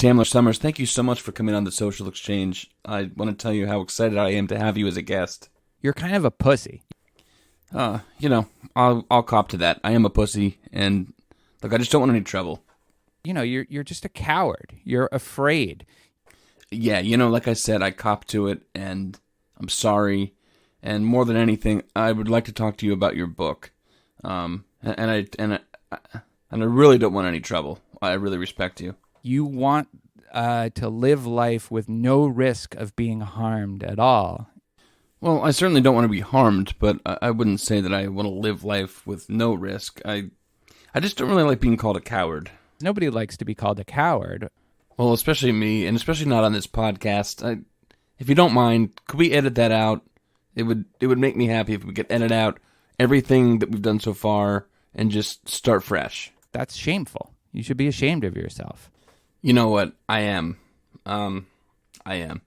Tamler Sommers, thank you so much for coming on the Social Exchange. I want to tell you how excited I am to have you as a guest. You're kind of a pussy. I'll cop to that. I am a pussy, and look, I just don't want any trouble. You're just a coward. You're afraid. Yeah, like I said, I cop to it, and I'm sorry. And more than anything, I would like to talk to you about your book. And I really don't want any trouble. I really respect you. You want to live life with no risk of being harmed at all. Well, I certainly don't want to be harmed, but I wouldn't say that I want to live life with no risk. I just don't really like being called a coward. Nobody likes to be called a coward. Well, especially me, and especially not on this podcast. If you don't mind, could we edit that out? It would make me happy if we could edit out everything that we've done so far and just start fresh. That's shameful. You should be ashamed of yourself. You know what? I am. I am.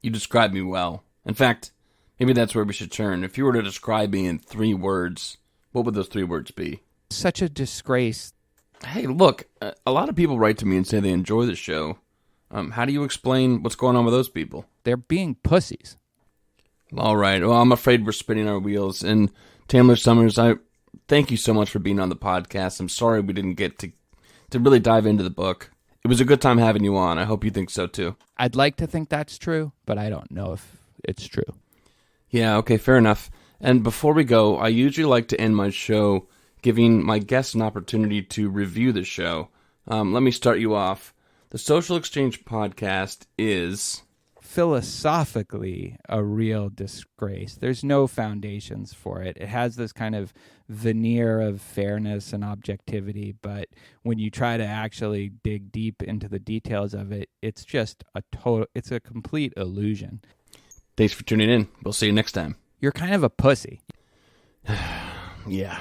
You described me well. In fact, maybe that's where we should turn. If you were to describe me in 3 words, what would those 3 words be? Such a disgrace. Hey, look, a lot of people write to me and say they enjoy the show. How do you explain what's going on with those people? They're being pussies. All right. Well, I'm afraid we're spinning our wheels. And Tamler Sommers, I thank you so much for being on the podcast. I'm sorry we didn't get to really dive into the book. It was a good time having you on. I hope you think so, too. I'd like to think that's true, but I don't know if it's true. Yeah, okay, fair enough. And before we go, I usually like to end my show giving my guests an opportunity to review the show. Let me start you off. The Social Exchange podcast is philosophically a real disgrace. There's no foundations for it. It has this kind of veneer of fairness and objectivity, but when you try to actually dig deep into the details of it, it's just it's a complete illusion. Thanks for tuning in. We'll see you next time. You're kind of a pussy. Yeah.